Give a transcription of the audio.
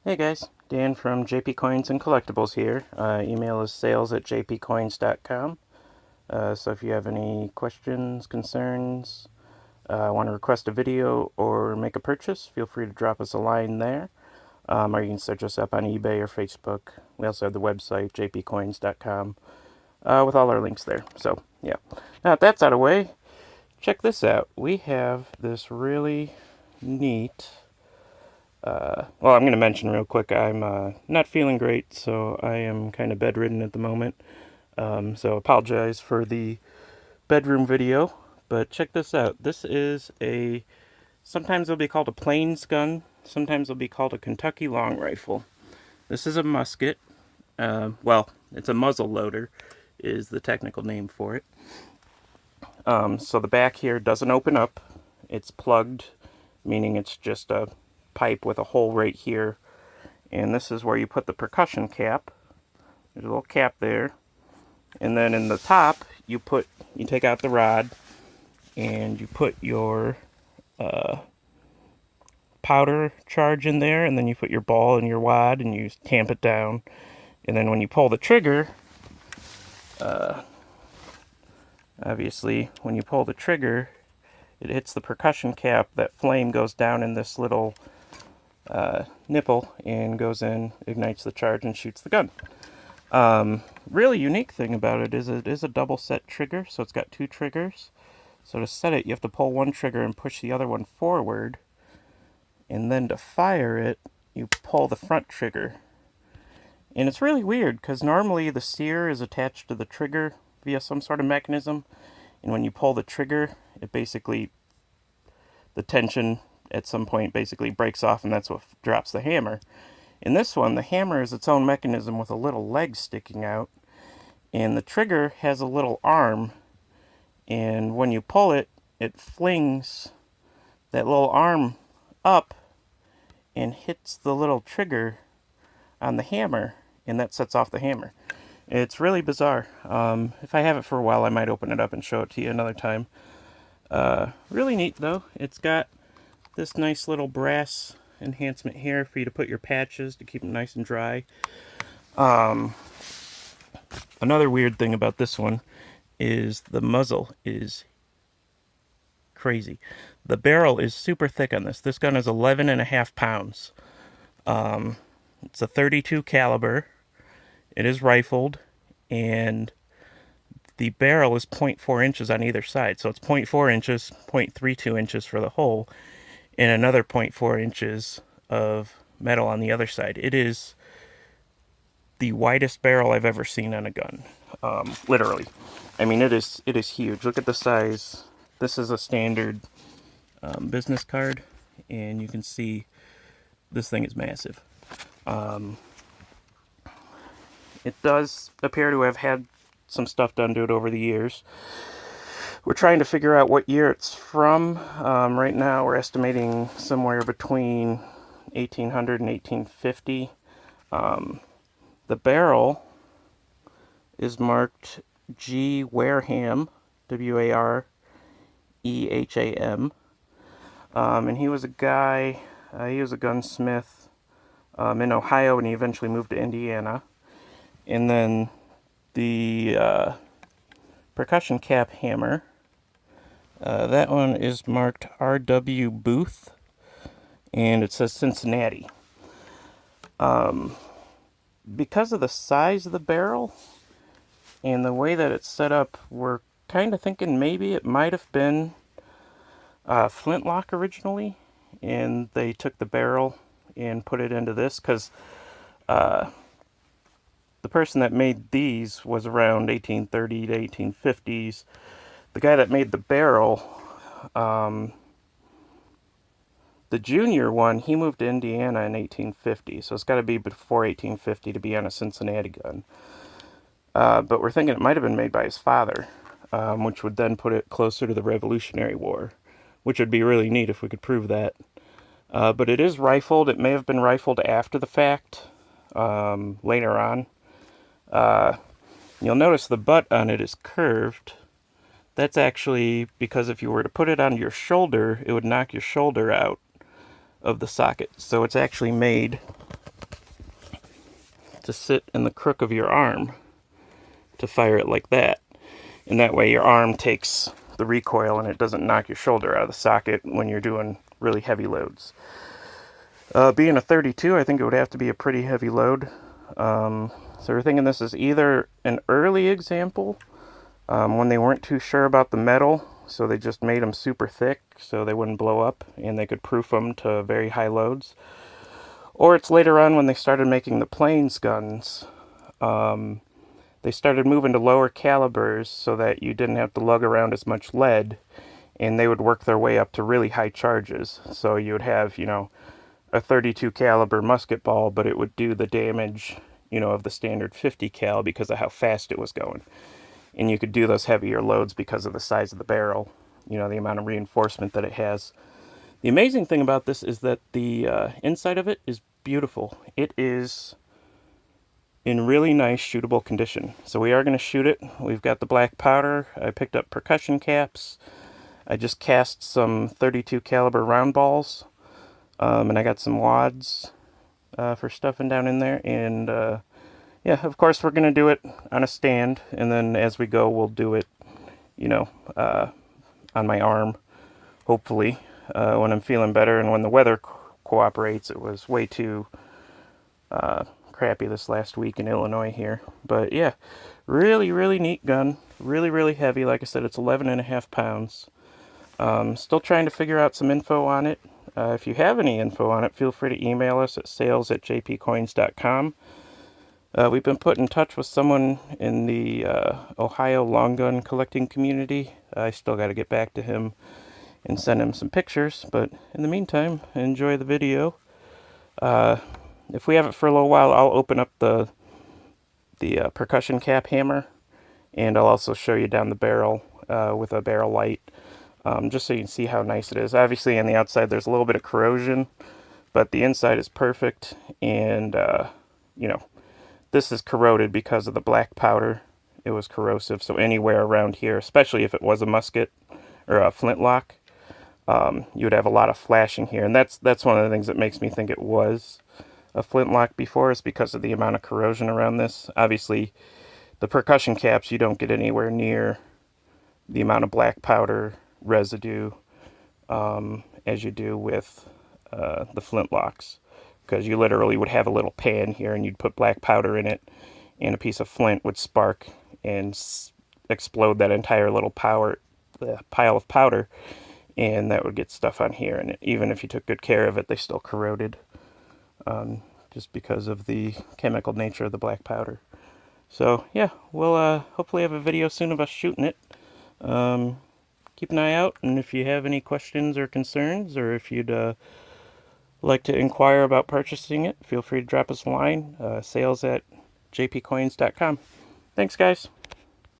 Hey guys, Dan from JP Coins and Collectibles here. Email is sales@jpcoins.com. So if you have any questions, concerns, want to request a video or make a purchase, feel free to drop us a line there. Or you can search us up on eBay or Facebook. We also have the website, jpcoins.com, with all our links there. So, yeah. Now that that's out of the way, check this out. We have this really neat well, I'm going to mention real quick, I'm not feeling great, so I am kind of bedridden at the moment. So apologize for the bedroom video, but check this out. This is sometimes it'll be called a plains gun, sometimes it'll be called a Kentucky long rifle. This is a musket. Well, it's a muzzleloader is the technical name for it. So the back here doesn't open up. It's plugged, meaning it's just a pipe with a hole right here. And this is where you put the percussion cap. There's a little cap there. And then in the top, you take out the rod and you put your powder charge in there, and then you put your ball and your wad and you tamp it down. And then when you pull the trigger, obviously when you pull the trigger, it hits the percussion cap. That flame goes down in this little nipple and goes in, ignites the charge, and shoots the gun. Really unique thing about it is a double set trigger, so it's got two triggers. So to set it, you have to pull one trigger and push the other one forward. And then to fire it, you pull the front trigger. And it's really weird, because normally the sear is attached to the trigger via some sort of mechanism. And when you pull the trigger, it basically, the tension at some point basically breaks off, and that's what drops the hammer. In this one, the hammer is its own mechanism with a little leg sticking out, and the trigger has a little arm, and when you pull it, it flings that little arm up and hits the little trigger on the hammer, and that sets off the hammer. It's really bizarre. If I have it for a while, I might open it up and show it to you another time. Really neat, though. It's got this nice little brass enhancement here for you to put your patches to keep them nice and dry. Another weird thing about this one is the muzzle is crazy. The barrel is super thick on this. This gun is 11.5 pounds. It's a 32 caliber. It is rifled, and the barrel is 0.4 inches on either side. So it's 0.4 inches, 0.32 inches for the hole, and another 0.4 inches of metal on the other side. It is the widest barrel I've ever seen on a gun. Literally. I mean, it is huge. Look at the size. This is a standard business card, and you can see this thing is massive. It does appear to have had some stuff done to it over the years. We're trying to figure out what year it's from. Right now we're estimating somewhere between 1800 and 1850. The barrel is marked G. Wareham, W-A-R-E-H-A-M. And he was a guy, he was a gunsmith in Ohio, and he eventually moved to Indiana. And then the percussion cap hammer, that one is marked RW Booth, and it says Cincinnati. Because of the size of the barrel and the way that it's set up, we're kind of thinking maybe it might have been flintlock originally, and they took the barrel and put it into this, because the person that made these was around 1830 to 1850s. The guy that made the barrel, the junior one, he moved to Indiana in 1850, so it's got to be before 1850 to be on a Cincinnati gun. But we're thinking it might have been made by his father, which would then put it closer to the Revolutionary War, which would be really neat if we could prove that. But it is rifled. It may have been rifled after the fact, later on. You'll notice the butt on it is curved. That's actually because if you were to put it on your shoulder, it would knock your shoulder out of the socket. So it's actually made to sit in the crook of your arm to fire it like that. And that way your arm takes the recoil and it doesn't knock your shoulder out of the socket when you're doing really heavy loads. Being a 32, I think it would have to be a pretty heavy load. So we're thinking this is either an early example, when they weren't too sure about the metal, so they just made them super thick so they wouldn't blow up and they could proof them to very high loads. Or it's later on when they started making the plains guns. They started moving to lower calibers so that you didn't have to lug around as much lead, and they would work their way up to really high charges. So you would have, you know, a 32 caliber musket ball, but it would do the damage, you know, of the standard 50 cal because of how fast it was going. And you could do those heavier loads because of the size of the barrel, you know, the amount of reinforcement that it has. The amazing thing about this is that the inside of it is beautiful. It is in really nice shootable condition. So we are going to shoot it. We've got the black powder. I picked up percussion caps. I just cast some 32 caliber round balls. And I got some wads for stuffing down in there. And yeah, of course we're going to do it on a stand. And then as we go, we'll do it, you know, on my arm, hopefully, when I'm feeling better and when the weather cooperates. It was way too crappy this last week in Illinois here. But yeah, really neat gun. Really heavy. Like I said, it's 11.5 pounds. Still trying to figure out some info on it. If you have any info on it, feel free to email us at sales@jpcoins.com. We've been put in touch with someone in the Ohio long gun collecting community. I still got to get back to him and send him some pictures, but in the meantime, enjoy the video. If we have it for a little while, I'll open up the percussion cap hammer, and I'll also show you down the barrel with a barrel light, just so you can see how nice it is. Obviously on the outside there's a little bit of corrosion, but the inside is perfect, and you know, this is corroded because of the black powder. It was corrosive, so anywhere around here, especially if it was a musket or a flintlock, you would have a lot of flashing here, and that's one of the things that makes me think it was a flintlock before, is because of the amount of corrosion around this. Obviously, the percussion caps, you don't get anywhere near the amount of black powder residue as you do with the flintlocks, because you literally would have a little pan here and you'd put black powder in it, and a piece of flint would spark and explode that entire little pile of powder, and that would get stuff on here, and even if you took good care of it, they still corroded, just because of the chemical nature of the black powder. So yeah, we'll hopefully have a video soon of us shooting it. Keep an eye out, and if you have any questions or concerns, or if you'd like to inquire about purchasing it, feel free to drop us a line, sales@jpcoins.com. Thanks, guys.